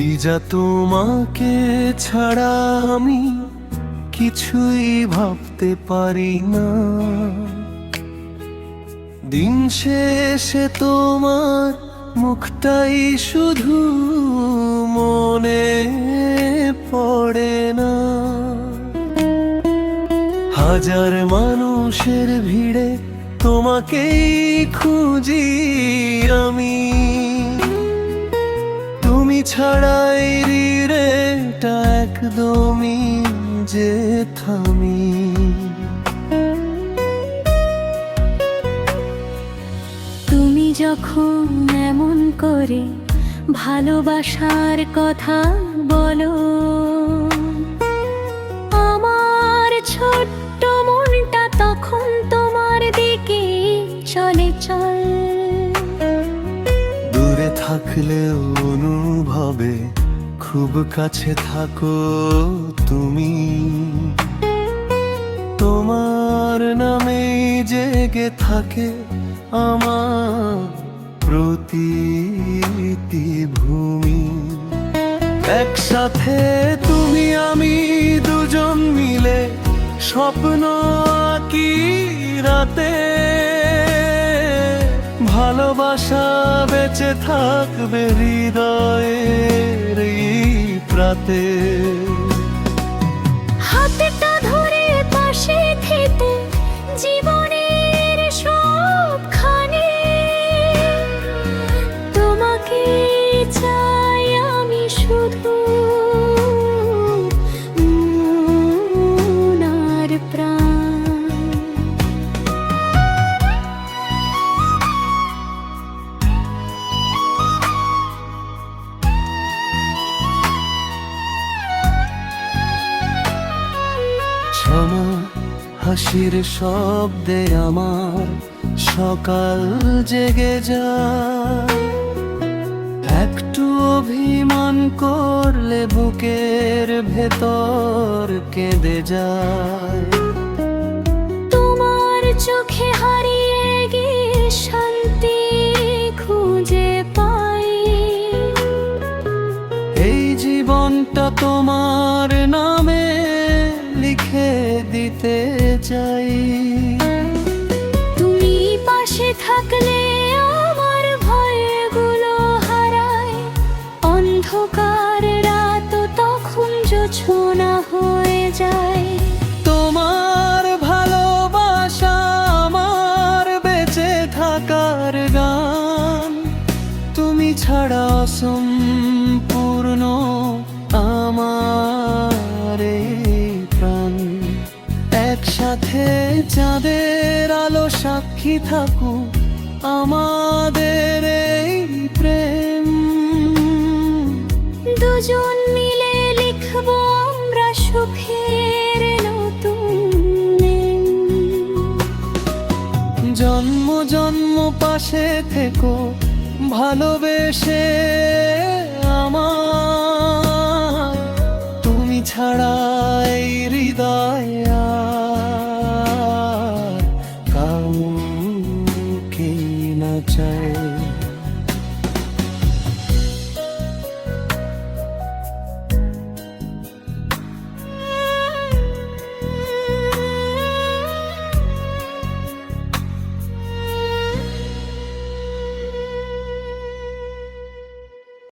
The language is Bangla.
লিজা, তোমাকে ছাড়া আমি কিছুই ভাবতে পারি না। দিন শেষে তোমার মুখটাই শুধু মনে পড়ে না। হাজার মানুষের ভিড়ে তোমাকেই খুঁজি আমি, তুমি ছাড়াই হৃদয়টা একদমই যে থামি। তুমি যখন এমন করে ভালোবাসার কথা বলো, আমার ছোট্ট মনটা তখন তোমার দিকে চলে চল। দূরে থাকলেও অনুভবে খুব কাছে থাকো তুমি। তোমার নামে জেগে থাকে আমার প্রতিটি ভূমি। একসাথে তুমি আমি দুজন মিলে স্বপ্ন আঁকি রাতে। ভালোবাসা বেঁচে থাকবে হৃদয়ের এই প্রাতে। হাতটা ধরে পাশে থেকে জীবনের সবখানে তোমাকে চাই আমি শুধু মন আর প্রাণ। क्षमा হাসির শব্দে আমার সকাল জেগে যায়। একটু অভিমান করলে বুকের ভেতর কেঁদে যায়। তোমার চোখে হারিয়ে গিয়ে শান্তি খুঁজে পাই। এই জীবনটা তোমার নামে লিখে দিতে চাই। তুমি পাশে থাকলে আমার ভয়গুলো হারায়। অন্ধকার রাত তখন জোছনা হয়ে যায়। তোমার ভালোবাসা আমার বেঁচে থাকার গান। তুমি ছাড়া অসম্পূর্ণ আমার এই প্রাণ। একসাথে চাঁদের আলো সাক্ষী থাকুক আমাদের এই প্রেম। দুজন মিলে লিখবো আমরা সুখের নতুন নাম। জন্ম জন্ম পাশে থেকো ভালোবেসে আমার। তুমি ছাড়া এই হৃদয় আর কাউকে না চাই।